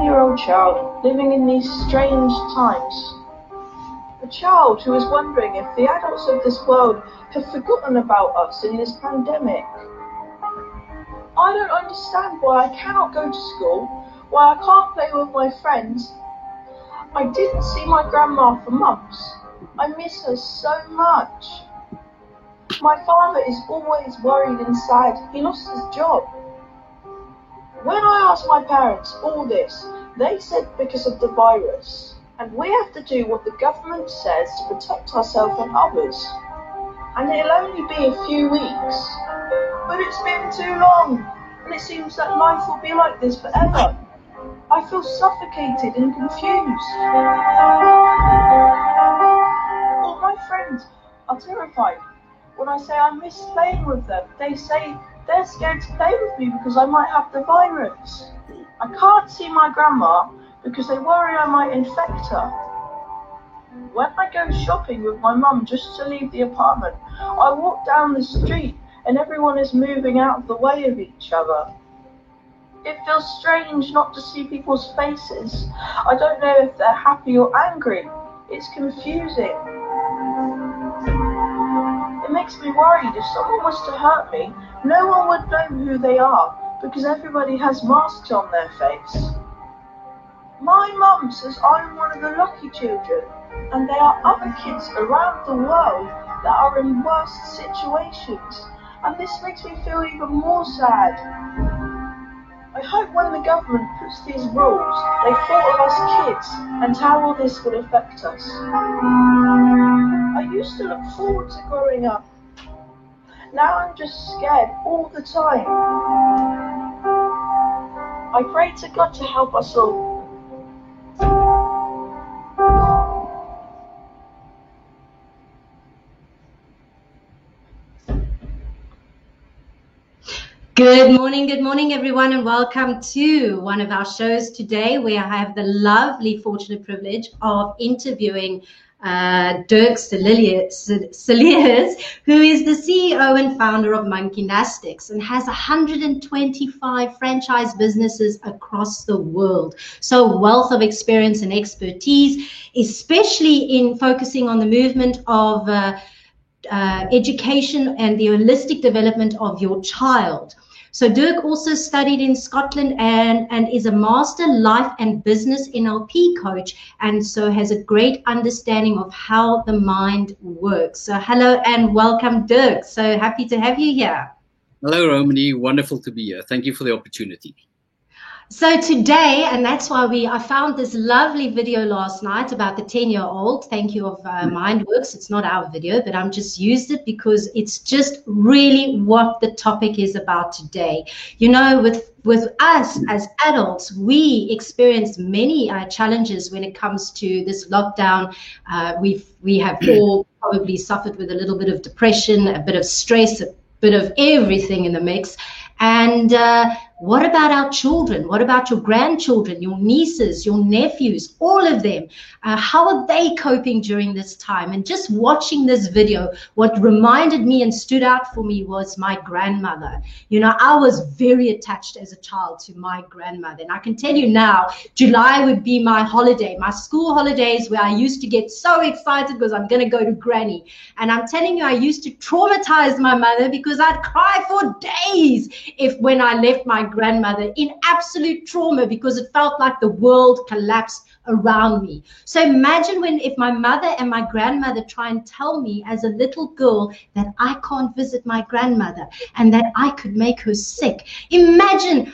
10-year-old child living in these strange times. A child who is wondering if the adults of this world have forgotten about us in this pandemic. I don't understand why I cannot go to school, why I can't play with my friends. I didn't see my grandma for months. I miss her so much. My father is always worried and sad. He lost his job. When I asked my parents all this, they said because of the virus, and we have to do what the government says to protect ourselves and others. And it'll only be a few weeks. But it's been too long, and it seems that life will be like this forever. I feel suffocated and confused. All my friends are terrified. When I say I miss playing with them, they say they're scared to play with me because I might have the virus. I can't see my grandma because they worry I might infect her. When I go shopping with my mum just to leave the apartment, I walk down the street and everyone is moving out of the way of each other. It feels strange not to see people's faces. I don't know if they're happy or angry. It's confusing. It makes me worried if someone was to hurt me, no one would know who they are because everybody has masks on their face. My mum says I'm one of the lucky children, and there are other kids around the world that are in worse situations, and this makes me feel even more sad. I hope when the government puts these rules, they thought of us kids and how all this will affect us. I used to look forward to growing up. Now I'm just scared all the time. I pray to God to help us all. Good morning everyone, and welcome to one of our shows today where I have the lovely, fortunate privilege of interviewing Dirk Cilliers, who is the CEO and founder of Monkeynastics and has 125 franchise businesses across the world. So a wealth of experience and expertise, especially in focusing on the movement of education and the holistic development of your child. So Dirk also studied in Scotland and is a master life and business NLP coach, and so has a great understanding of how the mind works. So hello and welcome, Dirk. So happy to have you here. Hello, Romany. Wonderful to be here. Thank you for the opportunity. So today, and that's why I found this lovely video last night about the 10-year-old. Thank you of MindWorks. It's not our video, but I'm just used it because it's just really what the topic is about today. You know, with us as adults, we experience many challenges when it comes to this lockdown. We have all probably suffered with a little bit of depression, a bit of stress, a bit of everything in the mix. And what about our children? What about your grandchildren, your nieces, your nephews, all of them? How are they coping during this time? And just watching this video, what reminded me and stood out for me was my grandmother. You know, I was very attached as a child to my grandmother. And I can tell you now, July would be my holiday, my school holidays, where I used to get so excited because I'm going to go to Granny. And I'm telling you, I used to traumatize my mother because I'd cry for days when I left my grandmother in absolute trauma because it felt like the world collapsed around me. So imagine if my mother and my grandmother try and tell me as a little girl that I can't visit my grandmother and that I could make her sick. Imagine,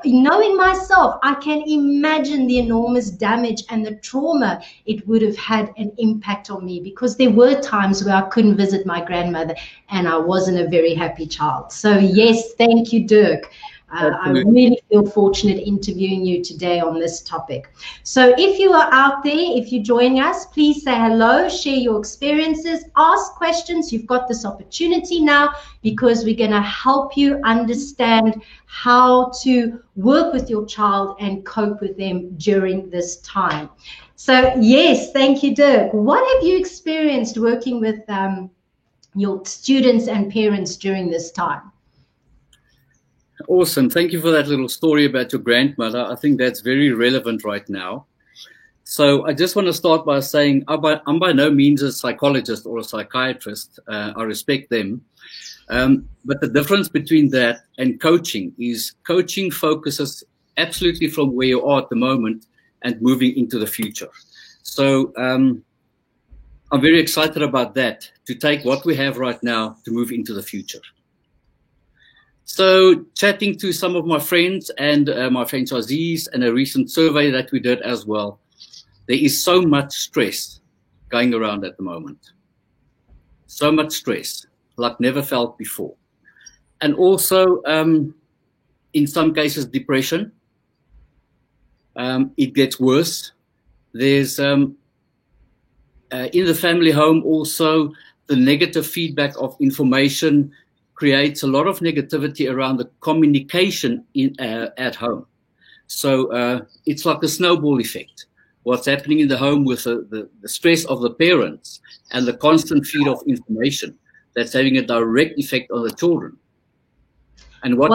knowing myself, I can imagine the enormous damage and the trauma it would have had an impact on me, because there were times where I couldn't visit my grandmother and I wasn't a very happy child. So yes, thank you, Dirk. I really feel fortunate interviewing you today on this topic. So if you are out there, if you're joining us, please say hello, share your experiences, ask questions. You've got this opportunity now because we're going to help you understand how to work with your child and cope with them during this time. So yes, thank you, Dirk. What have you experienced working with your students and parents during this time? Awesome. Thank you for that little story about your grandmother. I think that's very relevant right now. So I just want to start by saying I'm by no means a psychologist or a psychiatrist. I respect them. But the difference between that and coaching is coaching focuses absolutely from where you are at the moment and moving into the future. So I'm very excited about that, to take what we have right now to move into the future. So chatting to some of my friends and my franchisees and a recent survey that we did as well, there is so much stress going around at the moment. So much stress, like never felt before. And also, in some cases, depression. It gets worse. There's, in the family home also, the negative feedback of information creates a lot of negativity around the communication at home. So it's like a snowball effect. What's happening in the home with the stress of the parents and the constant feed of information, that's having a direct effect on the children. And what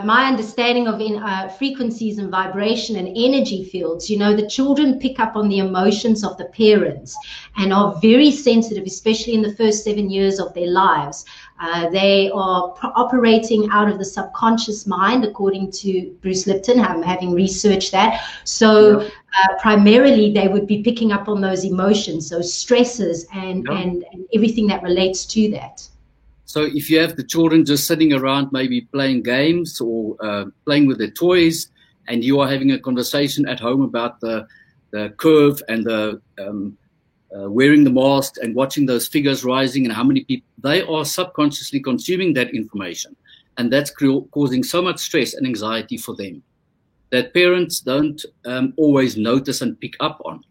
my understanding of frequencies and vibration and energy fields, the children pick up on the emotions of the parents and are very sensitive, especially in the first 7 years of their lives. They are operating out of the subconscious mind, according to Bruce Lipton, having researched that. So primarily they would be picking up on those emotions, those stresses and everything that relates to that. So if you have the children just sitting around maybe playing games or playing with their toys, and you are having a conversation at home about the curve and the wearing the mask and watching those figures rising and how many people, they are subconsciously consuming that information. And that's causing so much stress and anxiety for them that parents don't always notice and pick up on.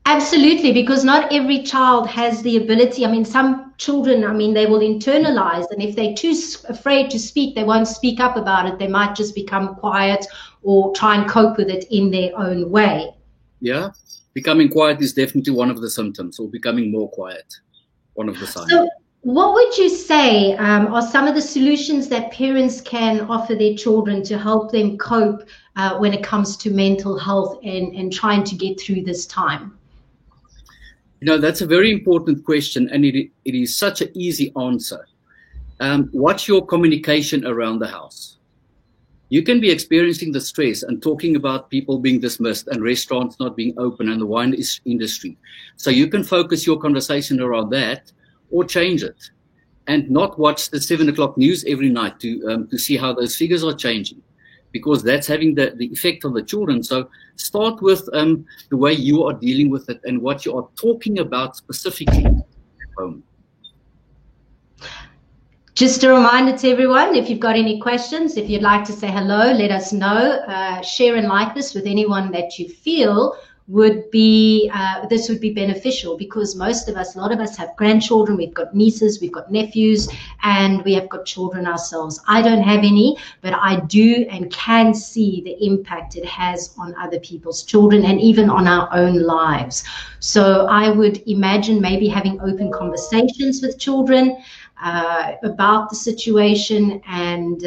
Absolutely, because not every child has the ability. Some children, they will internalize, and if they're too afraid to speak, they won't speak up about it. They might just become quiet or try and cope with it in their own way. Yeah, becoming quiet is definitely one of the symptoms, or becoming more quiet, one of the signs. So what would you say are some of the solutions that parents can offer their children to help them cope when it comes to mental health and trying to get through this time? That's a very important question, and it is such an easy answer. What's your communication around the house? You can be experiencing the stress and talking about people being dismissed and restaurants not being open and the wine industry. So you can focus your conversation around that or change it and not watch the 7 o'clock news every night to see how those figures are changing, because that's having the effect on the children. So start with the way you are dealing with it and what you are talking about specifically at home. Just a reminder to everyone, if you've got any questions, if you'd like to say hello, let us know. Share and like this with anyone that you feel would be this would be beneficial, because most of us, a lot of us have grandchildren, we've got nieces, we've got nephews, and we have got children ourselves. I don't have any, but I do and can see the impact it has on other people's children and even on our own lives. So I would imagine maybe having open conversations with children about the situation, and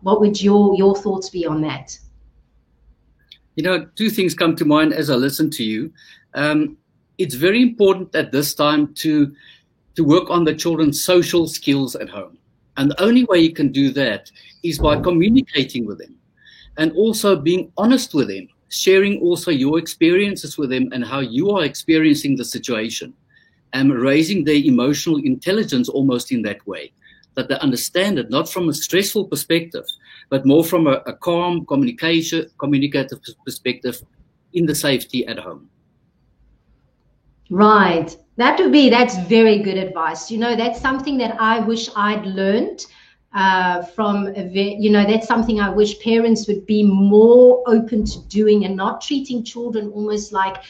what would your thoughts be on that? Two things come to mind as I listen to you. It's very important at this time to work on the children's social skills at home. And the only way you can do that is by communicating with them and also being honest with them, sharing also your experiences with them and how you are experiencing the situation, and raising their emotional intelligence almost in that way, that they understand it, not from a stressful perspective, but more from a calm, communicative perspective in the safety at home. Right. That's very good advice. That's something that I wish I'd learned that's something I wish parents would be more open to doing, and not treating children almost like,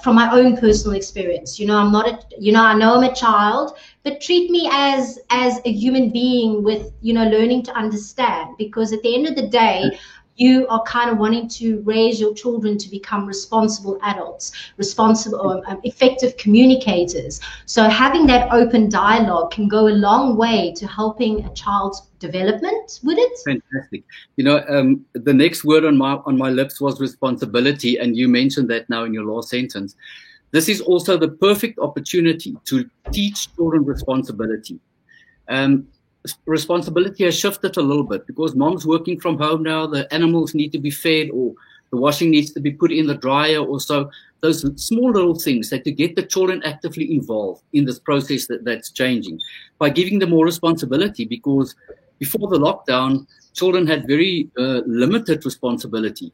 from my own personal experience, I'm not I know I'm a child, but treat me as a human being with, learning to understand, because at the end of the day, you are kind of wanting to raise your children to become responsible adults, responsible, effective communicators. So having that open dialogue can go a long way to helping a child's development, would it? Fantastic. You know, the next word on my lips was responsibility, and you mentioned that now in your last sentence. This is also the perfect opportunity to teach children responsibility. Responsibility has shifted a little bit because mom's working from home now, the animals need to be fed, or the washing needs to be put in the dryer, or so. Those small little things that to get the children actively involved in this process that's changing by giving them more responsibility, because before the lockdown, children had very limited responsibility.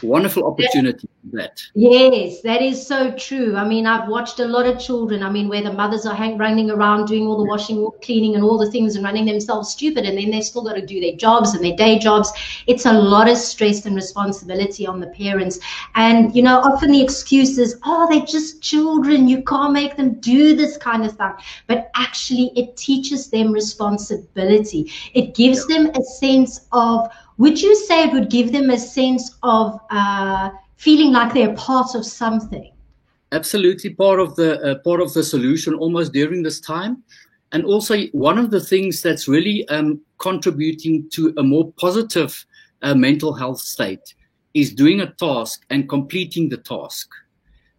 Wonderful opportunity for that. Yes, that is so true. I mean, I've watched a lot of children, I mean, where the mothers are running around doing all the washing, cleaning and all the things and running themselves stupid, and then they still got to do their jobs and their day jobs. It's a lot of stress and responsibility on the parents. And, you know, often the excuse is, oh, they're just children, you can't make them do this kind of stuff. But actually, it teaches them responsibility. It gives them a sense of, would you say it would give them a sense of feeling like they're part of something? Absolutely, part of the solution almost during this time. And also one of the things that's really contributing to a more positive mental health state is doing a task and completing the task.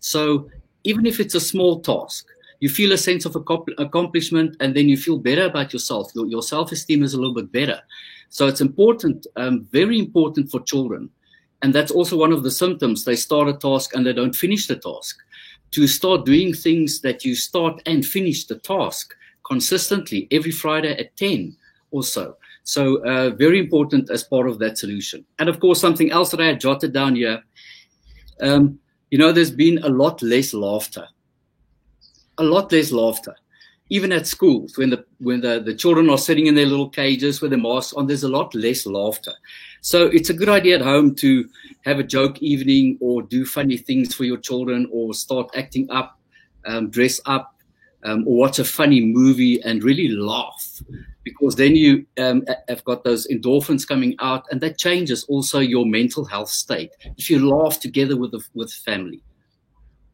So even if it's a small task, you feel a sense of accomplishment, and then you feel better about yourself. Your self-esteem is a little bit better. So it's important, very important for children. And that's also one of the symptoms. They start a task and they don't finish the task. To start doing things that you start and finish the task consistently every Friday at 10 or so. So very important as part of that solution. And of course, something else that I had jotted down here, you know, there's been a lot less laughter. A lot less laughter. Even at schools, when the children are sitting in their little cages with their masks on, there's a lot less laughter. So it's a good idea at home to have a joke evening, or do funny things for your children, or start acting up, dress up, or watch a funny movie and really laugh, because then you have got those endorphins coming out, and that changes also your mental health state if you laugh together with family.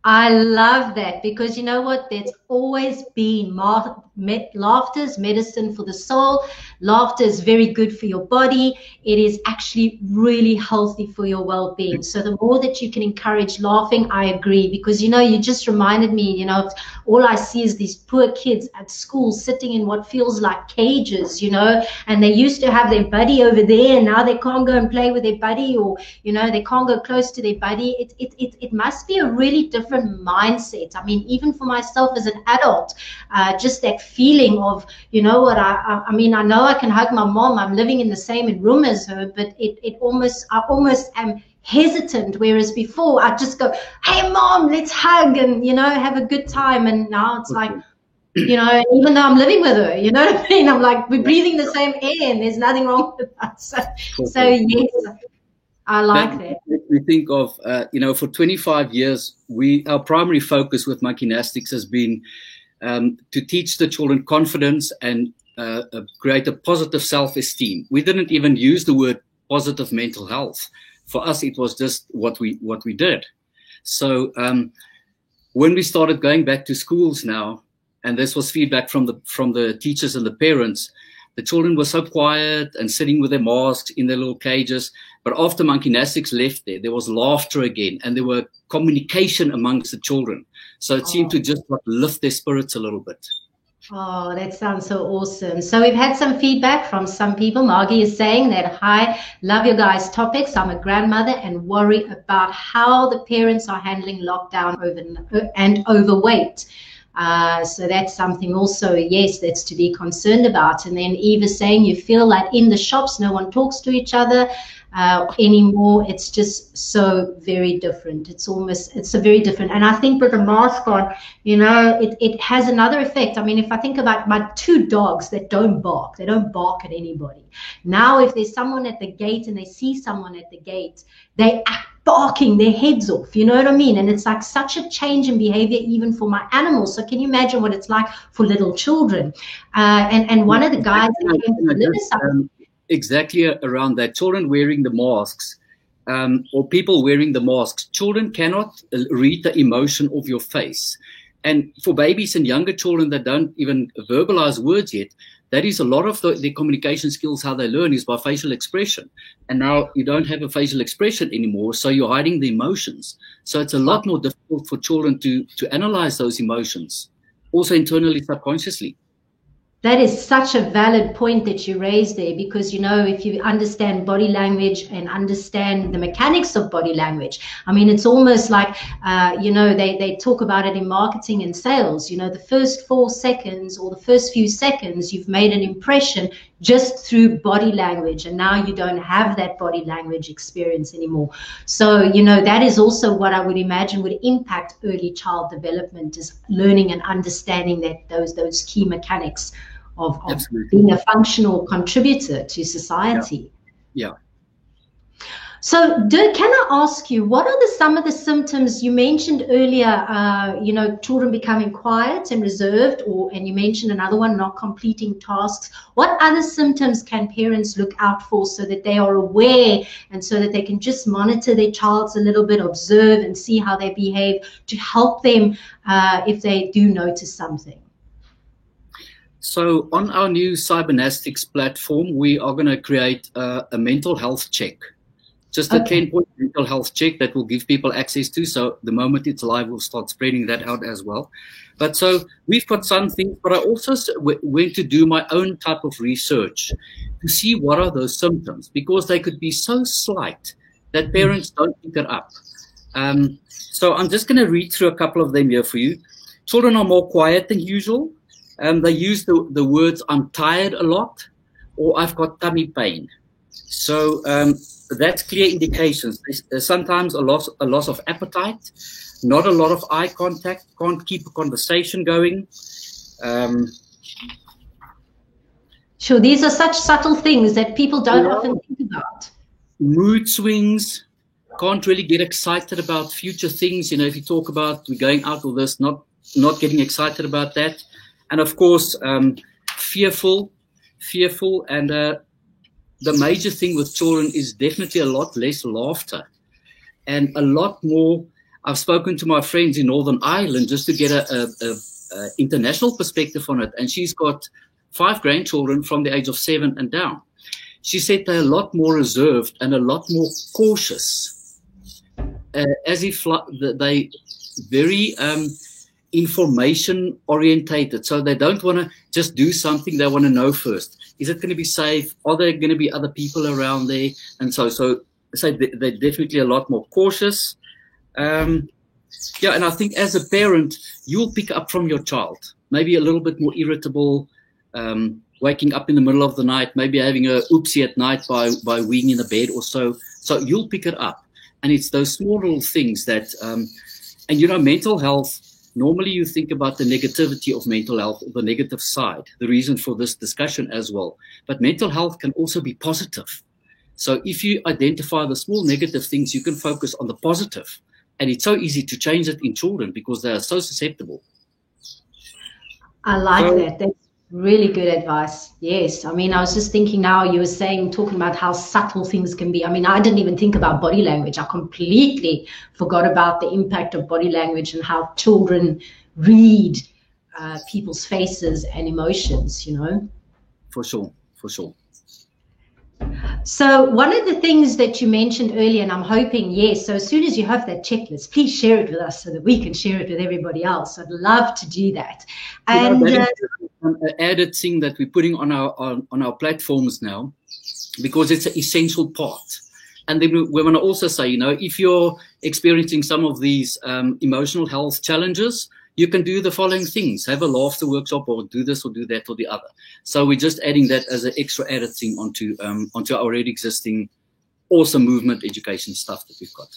I love that, because you know what? There's always been laughter's medicine for the soul. Laughter is very good for your body. It is actually really healthy for your well-being. So the more that you can encourage laughing, I agree, because, you know, you just reminded me, you know, all I see is these poor kids at school sitting in what feels like cages, you know, and they used to have their buddy over there, and now they can't go and play with their buddy, or, you know, they can't go close to their buddy. It must be a really different mindset. I mean, even for myself as an adult, just that feeling of, you know what, I mean, I know I can hug my mom, I'm living in the same room as her, but I almost am hesitant, whereas before I just go, hey mom, let's hug, and, you know, have a good time. And now it's like, you know, even though I'm living with her, you know what I mean, I'm like, we're breathing the same air and there's nothing wrong with that. So yes, I like that. We think of, you know, for 25 years, our primary focus with Monkeynastics has been to teach the children confidence and create a positive self-esteem. We didn't even use the word positive mental health. For us, it was just what we did. So when we started going back to schools now, and this was feedback from the teachers and the parents, the children were so quiet and sitting with their masks in their little cages. But after Monkeynastics left there was laughter again, and there were communication amongst the children. So it seemed to just lift their spirits a little bit. Oh, that sounds so awesome. So we've had some feedback from some people. Margie is saying that, hi, love your guys' topics. I'm a grandmother and worry about how the parents are handling lockdown and overweight. So that's something also, yes, that's to be concerned about. And then Eve is saying you feel like in the shops no one talks to each other anymore. It's just so very different. It's a very different. And I think with the mask on, you know, it has another effect. I mean, if I think about my two dogs that don't bark, they don't bark at anybody. Now, if there's someone at the gate and they see someone at the gate, they act barking their heads off, you know what I mean? And it's like such a change in behavior even for my animals. So can you imagine what it's like for little children? And one of the guys that came to exactly around that. Children wearing the masks, or people wearing the masks. Children cannot read the emotion of your face. And for babies and younger children that don't even verbalize words yet, that is a lot of the communication skills, how they learn is by facial expression. And now you don't have a facial expression anymore, so you're hiding the emotions. So it's a lot more difficult for children to analyze those emotions, also internally, subconsciously. That is such a valid point that you raised there, because, you know, if you understand body language and understand the mechanics of body language, I mean, it's almost like, you know, they talk about it in marketing and sales. You know, the first 4 seconds or the first few seconds, you've made an impression just through body language, and now you don't have that body language experience anymore. So, you know, that is also what I would imagine would impact early child development, is learning and understanding that those key mechanics of being a functional contributor to society. Yeah. So, Dirk, can I ask you, what are some of the symptoms you mentioned earlier? You know, children becoming quiet and reserved, and you mentioned another one, not completing tasks. What other symptoms can parents look out for so that they are aware, and so that they can just monitor their child a little bit, observe and see how they behave, to help them if they do notice something? So on our new Cybernastics platform, we are going to create a mental health check. Just a 10-point mental health check that will give people access to. So the moment it's live, we'll start spreading that out as well. But so we've got some things, but I also went to do my own type of research to see what are those symptoms, because they could be so slight that parents don't pick it up. So I'm just going to read through a couple of them here for you. Children are more quiet than usual. They use the words, I'm tired a lot, or I've got tummy pain. So that's clear indications. Sometimes a loss of appetite, not a lot of eye contact, can't keep a conversation going. Sure, these are such subtle things that people don't often think about. Mood swings, can't really get excited about future things. You know, if you talk about we're going out or this, not getting excited about that. And of course, fearful, and the major thing with children is definitely a lot less laughter and a lot more. I've spoken to my friends in Northern Ireland just to get a international perspective on it, and she's got 5 grandchildren from the age of 7 and down. She said they're a lot more reserved and a lot more cautious, as if they very information orientated. So they don't want to just do something, they want to know first. Is it going to be safe? Are there going to be other people around there? And so they're definitely a lot more cautious. And I think as a parent, you'll pick up from your child, maybe a little bit more irritable, waking up in the middle of the night, maybe having a oopsie at night by weeing in the bed or so. So you'll pick it up. And it's those small little things that, and you know, mental health, normally you think about the negativity of mental health, or the negative side, the reason for this discussion as well. But mental health can also be positive. So if you identify the small negative things, you can focus on the positive. And it's so easy to change it in children because they are so susceptible. I like that. That's really good advice. Yes. I mean, I was just thinking now, you were talking about how subtle things can be. I mean, I didn't even think about body language. I completely forgot about the impact of body language and how children read people's faces and emotions, you know. For sure. So one of the things that you mentioned earlier, and I'm hoping, yes, so as soon as you have that checklist, please share it with us so that we can share it with everybody else. I'd love to do that. And that is an added thing that we're putting on our platforms now, because it's an essential part. And then we want to also say, you know, if you're experiencing some of these emotional health challenges, you can do the following things: have a laughter workshop, or do this or do that or the other. So we're just adding that as an extra added thing onto our already existing awesome movement education stuff that we've got.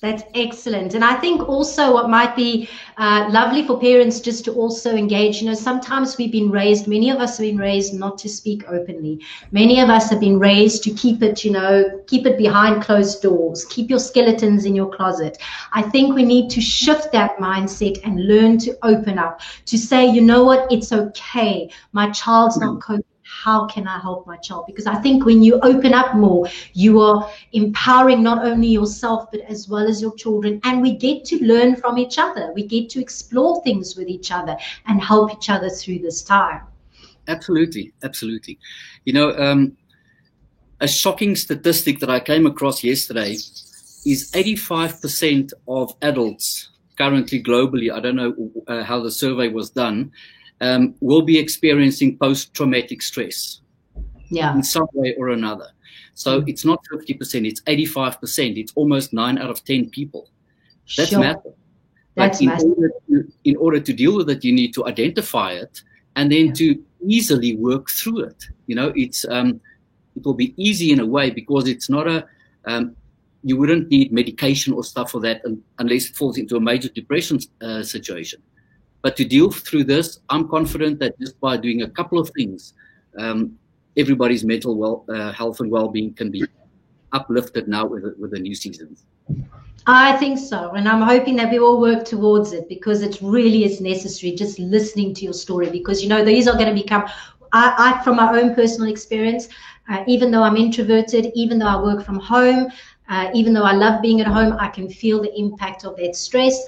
That's excellent. And I think also what might be lovely for parents just to also engage, you know, sometimes many of us have been raised not to speak openly. Many of us have been raised to keep it behind closed doors, keep your skeletons in your closet. I think we need to shift that mindset and learn to open up, to say, you know what, it's okay. My child's not coping. how can I help my child? Because I think when you open up more, you are empowering not only yourself, but as well as your children. And we get to learn from each other. We get to explore things with each other and help each other through this time. Absolutely, absolutely. You know, a shocking statistic that I came across yesterday is 85% of adults currently globally, I don't know how the survey was done, will be experiencing post-traumatic stress in some way or another. So it's not 50%, it's 85%. It's almost 9 out of 10 people. That's massive. That's massive. In order to deal with it, you need to identify it and then to easily work through it. You know, it's it will be easy in a way because it's not a you wouldn't need medication or stuff for that unless it falls into a major depression situation. But to deal through this, I'm confident that just by doing a couple of things, everybody's mental health and well-being can be uplifted now with the new seasons. I think so, and I'm hoping that we all work towards it because it really is necessary. Just listening to your story, because you know these are going to become. I from my own personal experience, even though I'm introverted, even though I work from home, even though I love being at home, I can feel the impact of that stress.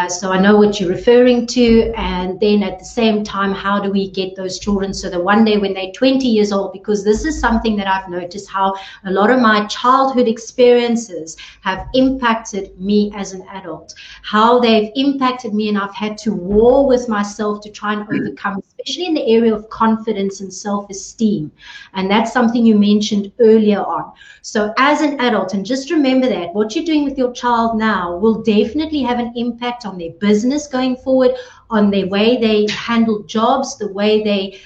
So I know what you're referring to. And then at the same time, how do we get those children so that one day when they're 20 years old, because this is something that I've noticed how a lot of my childhood experiences have impacted me as an adult, how they've impacted me, and I've had to war with myself to try and overcome, especially in the area of confidence and self-esteem. And that's something you mentioned earlier on. So as an adult, and just remember that what you're doing with your child now will definitely have an impact on their business going forward, on the way they handle jobs, the way they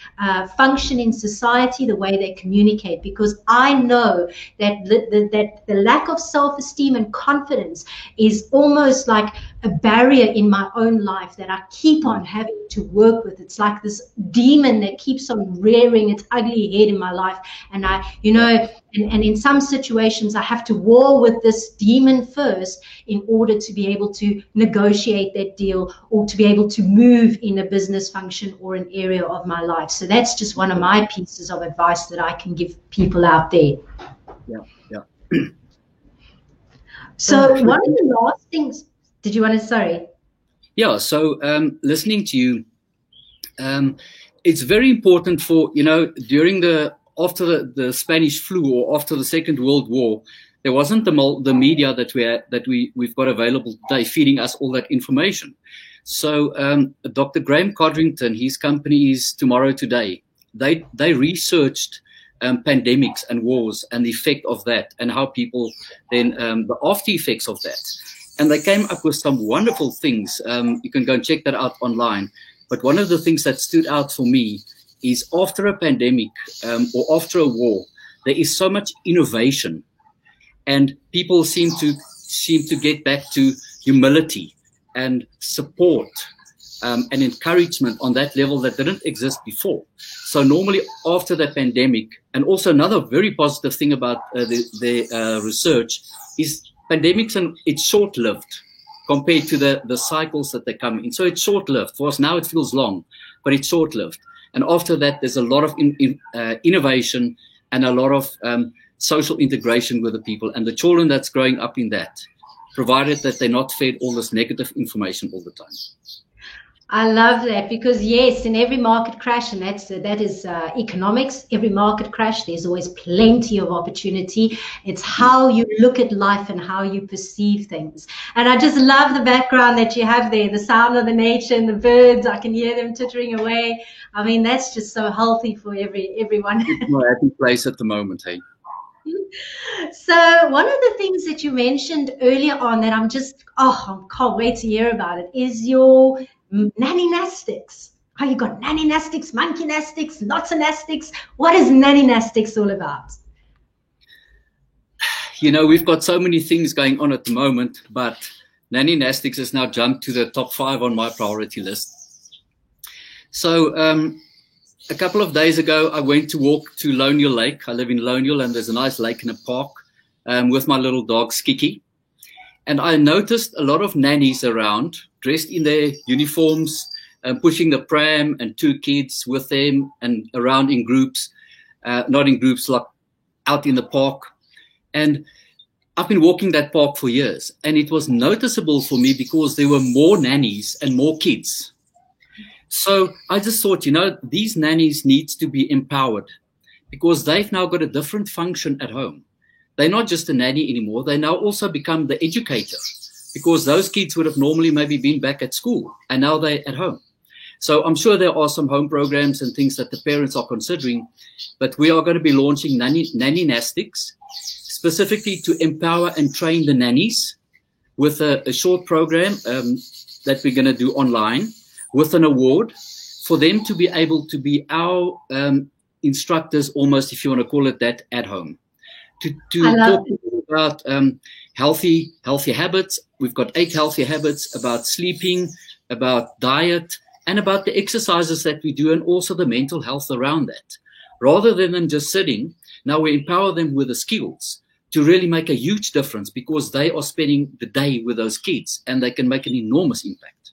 function in society, the way they communicate. Because I know that the lack of self-esteem and confidence is almost like a barrier in my own life that I keep on having to work with. It's like this demon that keeps on rearing its ugly head in my life. And I, you know, and in some situations I have to war with this demon first in order to be able to negotiate that deal or to be able to move in a business function or an area of my life. So that's just one of my pieces of advice that I can give people out there. Yeah. So one of the last things, did you want to, sorry? Yeah, so listening to you, it's very important for, you know, after the Spanish flu or after the Second World War, there wasn't the media that we've got available today feeding us all that information. So Dr. Graham Codrington, his company is Tomorrow Today. They researched pandemics and wars and the effect of that and how people then the after effects of that. And they came up with some wonderful things. You can go and check that out online. But one of the things that stood out for me is after a pandemic or after a war, there is so much innovation, and people seem to get back to humility and support and encouragement on that level that didn't exist before. So normally after the pandemic, and also another very positive thing about the research is pandemics, and it's short-lived compared to the cycles that they come in. So it's short-lived. For us now it feels long, but it's short-lived. And after that, there's a lot of innovation and a lot of social integration with the people and the children that's growing up in that, provided that they're not fed all this negative information all the time. I love that, because yes, in every market crash, and that is economics, every market crash, there's always plenty of opportunity. It's how you look at life and how you perceive things. And I just love the background that you have there, the sound of the nature and the birds. I can hear them twittering away. I mean, that's just so healthy for everyone. It's my happy place at the moment, hey. So one of the things that you mentioned earlier on that I can't wait to hear about it is your nanny-nastics. Oh, you got nanny-nastics, monkey-nastics, lots of nastics. What is nanny-nastics all about? You know, we've got so many things going on at the moment, but nanny-nastics has now jumped to the top 5 on my priority list. So a couple of days ago, I went to walk to Loniel Lake. I live in Loniel, and there's a nice lake in a park with my little dog, Skiki. And I noticed a lot of nannies around, dressed in their uniforms, pushing the pram and 2 kids with them and around in groups. not in groups, like out in the park. And I've been walking that park for years, and it was noticeable for me because there were more nannies and more kids. So I just thought, these nannies need to be empowered because they've now got a different function at home. They're not just a nanny anymore. They now also become the educator because those kids would have normally maybe been back at school and now they're at home. So I'm sure there are some home programs and things that the parents are considering, but we are going to be launching Nanny-nastics, specifically to empower and train the nannies with a short program that we're going to do online with an award for them to be able to be our instructors, almost, if you want to call it that, at home. To talk about healthy habits. We've got 8 healthy habits about sleeping, about diet, and about the exercises that we do, and also the mental health around that. Rather than them just sitting, now we empower them with the skills to really make a huge difference because they are spending the day with those kids and they can make an enormous impact.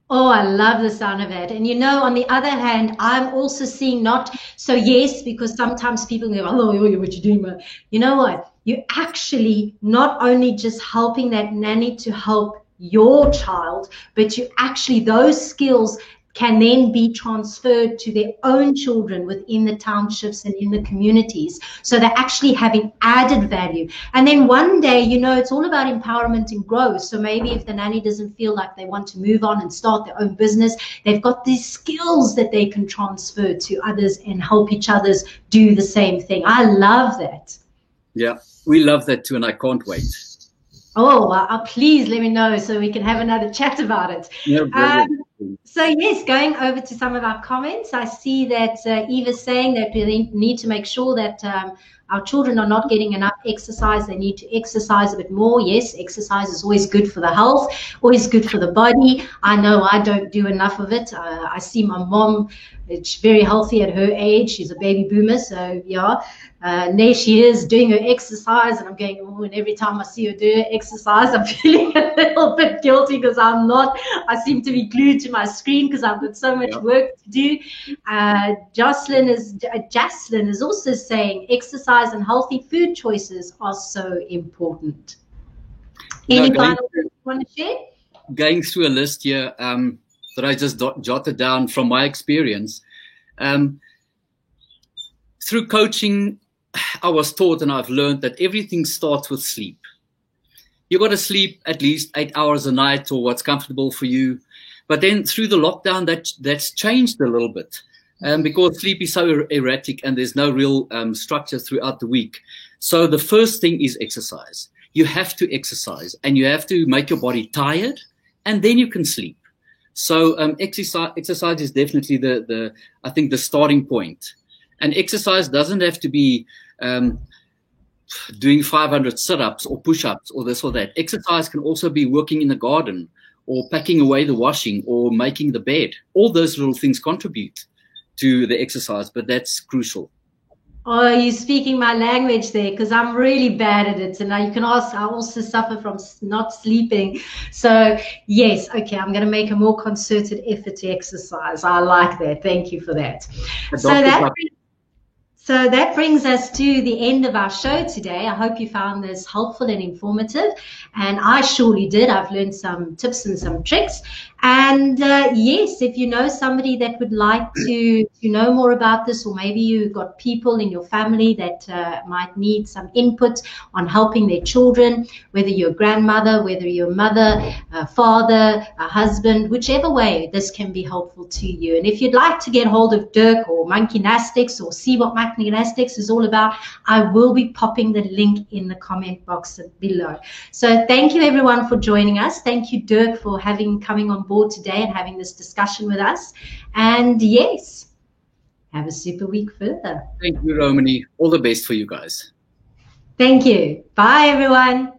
Oh, I love the sound of it. And on the other hand, I'm also seeing yes, because sometimes people go, oh, what you doing, man? You know what? You're actually not only just helping that nanny to help your child, but you actually, those skills can then be transferred to their own children within the townships and in the communities. So they're actually having added value. And then one day, it's all about empowerment and growth. So maybe if the nanny doesn't feel like they want to move on and start their own business, they've got these skills that they can transfer to others and help each others do the same thing. I love that. Yeah, we love that too, and I can't wait. Oh, please let me know so we can have another chat about it. Yeah, so yes, going over to some of our comments, I see that Eve is saying that we need to make sure that our children are not getting enough exercise. They need to exercise a bit more. Yes, exercise is always good for the health, always good for the body. I know I don't do enough of it. I see my mom, she's very healthy at her age. She's a baby boomer, so yeah. There she is doing her exercise, and I'm going, oh, and every time I see her do her exercise, I'm feeling a little bit guilty because I seem to be glued to my screen because I've got so much work to do. Jocelyn is also saying exercise and healthy food choices are so important. Any final things you want to share? Going through a list here that I just jotted down from my experience. Through coaching, I was taught and I've learned that everything starts with sleep. You got to sleep at least 8 hours a night or what's comfortable for you. But then through the lockdown, that's changed a little bit because sleep is so erratic and there's no real structure throughout the week. So the first thing is exercise. You have to exercise and you have to make your body tired and then you can sleep. So exercise is definitely I think the starting point. And exercise doesn't have to be doing 500 sit-ups or push-ups or this or that. Exercise can also be working in the garden or packing away the washing or making the bed. All those little things contribute to the exercise, but that's crucial. Oh, you're speaking my language there because I'm really bad at it. And I also suffer from not sleeping. So yes, okay, I'm going to make a more concerted effort to exercise. I like that. Thank you for that. So that brings us to the end of our show today. I hope you found this helpful and informative. And I surely did. I've learned some tips and some tricks. And yes, if you know somebody that would like to know more about this, or maybe you've got people in your family that might need some input on helping their children, whether you're a grandmother, whether you're a mother, a father, a husband, whichever way this can be helpful to you. And if you'd like to get hold of Dirk or Monkeynastics or see what Monkeynastics is all about, I will be popping the link in the comment box below. So thank you everyone for joining us. Thank you, Dirk, for coming on board today and having this discussion with us. And yes, have a super week further. Thank you, Romany. All the best for you guys. Thank you. Bye, everyone.